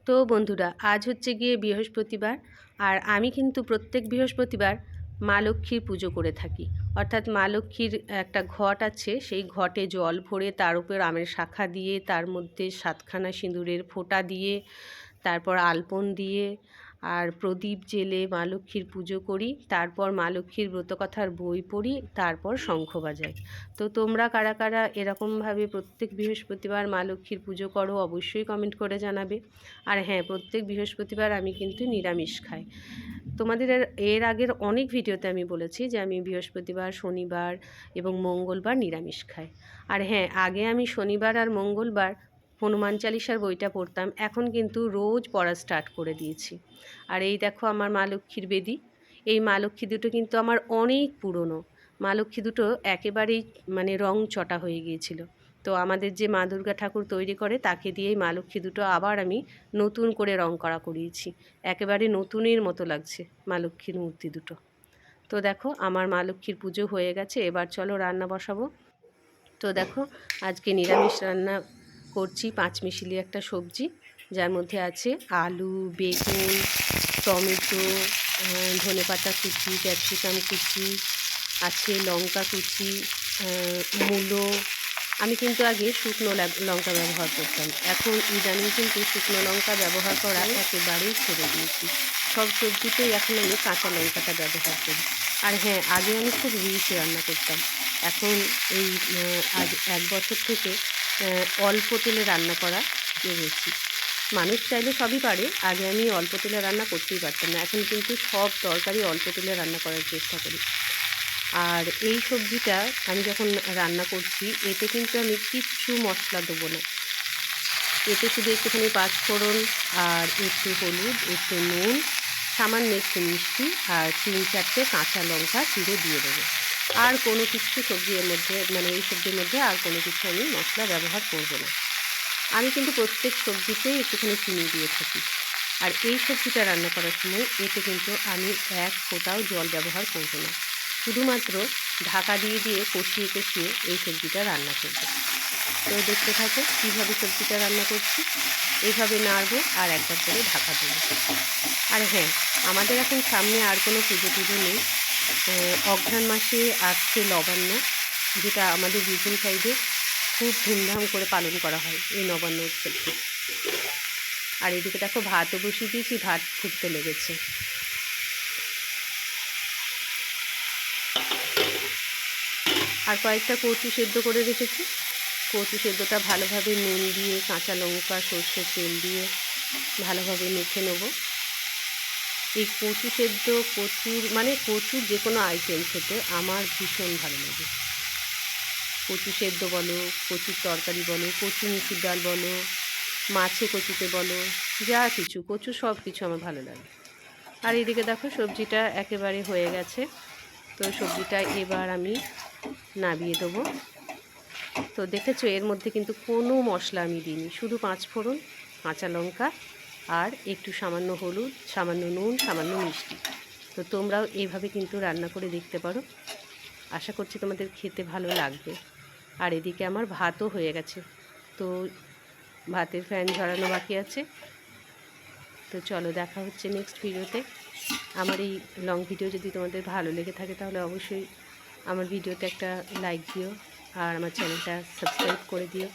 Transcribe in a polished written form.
তো বন্ধুরা, আজ হচ্ছে গিয়ে বৃহস্পতিবার। আর আমি কিন্তু প্রত্যেক বৃহস্পতিবার মা লক্ষ্মীর পুজো করে থাকি। অর্থাৎ মা লক্ষ্মীর একটা ঘট আছে, সেই ঘটে জল ভরে তার উপর আমের শাখা দিয়ে, তার মধ্যে 7খানা সিঁদুরের ফোঁটা দিয়ে, তারপর আলপন দিয়ে আর প্রদীপ জেলে মা লক্ষ্মীর পুজো করি। তারপর মা লক্ষ্মীর ব্রতকথার বই পড়ি, তারপর শঙ্খ বাজাই। তো তোমরা কারা কারা এরকমভাবে প্রত্যেক বৃহস্পতিবার মা লক্ষ্মীর পুজো করো অবশ্যই কমেন্ট করে জানাবে। আর হ্যাঁ, প্রত্যেক বৃহস্পতিবার আমি কিন্তু নিরামিষ খাই। তোমাদের এর আগের অনেক ভিডিওতে আমি বলেছি যে আমি বৃহস্পতিবার, শনিবার এবং মঙ্গলবার নিরামিষ খাই। আর হ্যাঁ, আগে আমি শনিবার আর মঙ্গলবার হনুমান চালিসার বইটা পড়তাম, এখন কিন্তু রোজ পড়া স্টার্ট করে দিয়েছি। আর এই দেখো আমার মা লক্ষ্মীর বেদি। এই মা লক্ষ্মী দুটো কিন্তু আমার অনেক পুরনো। মা লক্ষ্মী দুটো একেবারেই রং চটা হয়ে গিয়েছিল। তো আমাদের যে মা দুর্গা ঠাকুর তৈরি করে তাকে দিয়েই মা লক্ষ্মী দুটো আবার আমি নতুন করে রং করা করিয়েছি। একেবারে নতুনের মতো লাগছে মা লক্ষ্মীর মূর্তি দুটো। তো দেখো আমার মা লক্ষ্মীর পুজো হয়ে গেছে, এবার চলো রান্না বসাবো। তো দেখো আজকে নিরামিষ রান্না করছি, পাঁচমিশালি একটা সবজি, যার মধ্যে আছে আলু, বেগুন, টমেটো, ধনেপাতা কুচি, ক্যাপসিকাম কুচি, আছে লঙ্কা কুচি, মূলো। আমি কিন্তু আগে শুকনো লঙ্কা ব্যবহার করতাম, এখন ইদানিং কিন্তু শুকনো লঙ্কা ব্যবহার করা একেবারেই ছেড়ে দিয়েছি। সব সবজিতেই এখন আমি কাঁচা লঙ্কাটা ব্যবহার করি। আর হ্যাঁ, আগে আমি খুব রিচ রান্না করতাম, এখন এই আজ 1 বছর থেকে অল্প তেলে রান্না করা শিখেছি। মানুষ চাইলে সবই পারে, আগে আমি অল্প তেলে রান্না করতেই পারতাম না, এখন কিন্তু সব তরকারি অল্প তেলে রান্না করার চেষ্টা করি। আর এই সবজিটা আমি যখন রান্না করছি, এতে কিন্তু আমি কিচ্ছু মশলা দেবো না। এতে শুধু একটুখানি পাঁচফোড়ন আর একটু হলুদ, একটু নুন, সামান্য একটু মিষ্টি আর 3-4টে কাঁচা লঙ্কা চিড়ে দিয়ে দেবো। আর কোনো কিছু সবজির মধ্যে এই সবজির মধ্যে আর কোনো কিছু আমি মশলা ব্যবহার করব না। আমি কিন্তু প্রত্যেক সবজিতেই একটুখানি চিনি দিয়ে থাকি। আর এই সবজিটা রান্না করার সময় এতে কিন্তু আমি এক ফোঁটাও জল ব্যবহার করব না, শুধুমাত্র ঢাকা দিয়ে দিয়ে কষিয়ে কষিয়ে এই সবজিটা রান্না করব। তো দেখতে থাকো কীভাবে সবজিটা রান্না করছি। এইভাবে নাড়বো আর একবার করে ঢাকা দেবো। আর হ্যাঁ, আমাদের এখন সামনে আর কোনো পুজো টুজো নেই। অঘ্রাণ মাসে আসছে নবান্ন, যেটা আমাদের বীরভূম সাইডে খুব ধুমধাম করে পালন করা হয় এই নবান্ন উৎসবটি। আর এদিকে দেখো ভাতও বসিয়ে দিয়েছি, ভাত ফুটতে লেগেছে। আর কয়েকটা কচু সেদ্ধ করে রেখেছি। কচু সেদ্ধটা ভালোভাবে নুন দিয়ে, কাঁচা লঙ্কা, সর্ষের তেল দিয়ে ভালোভাবে মেখে নেব। এই কচু সেদ্ধ, কচুর যে কোনো আইটেম খেতে আমার ভীষণ ভালো লাগে। কচু সেদ্ধ বলো, কচুর তরকারি বলো, কচু মুসুর ডাল বলো, মাছে কচুতে বলো, যা কিছু কচু সব কিছু আমার ভালো লাগে। আর এদিকে দেখো সবজিটা একেবারে হয়ে গেছে। তো সবজিটা এবার আমি নামিয়ে দেবো। তো দেখেছো এর মধ্যে কিন্তু কোনো মশলা আমি দিইনি, শুধু পাঁচফোড়ন, কাঁচা লঙ্কা আর একটু সামান্য হলুদ, সামান্য নুন, সামান্য মিষ্টি। তো তোমরাও এইভাবে কিন্তু রান্না করে দেখতে পারো, আশা করছি তোমাদের খেতে ভালো লাগবে। আর এদিকে আমার ভাতও হয়ে গেছে, তো ভাতের ফ্যান ঝরানো বাকি আছে। তো চলো দেখা হচ্ছে নেক্সট ভিডিওতে। আমার এই লং ভিডিও যদি তোমাদের ভালো লেগে থাকে তাহলে অবশ্যই আমার ভিডিওতে একটা লাইক দিও আর আমার চ্যানেলটা সাবস্ক্রাইব করে দিও।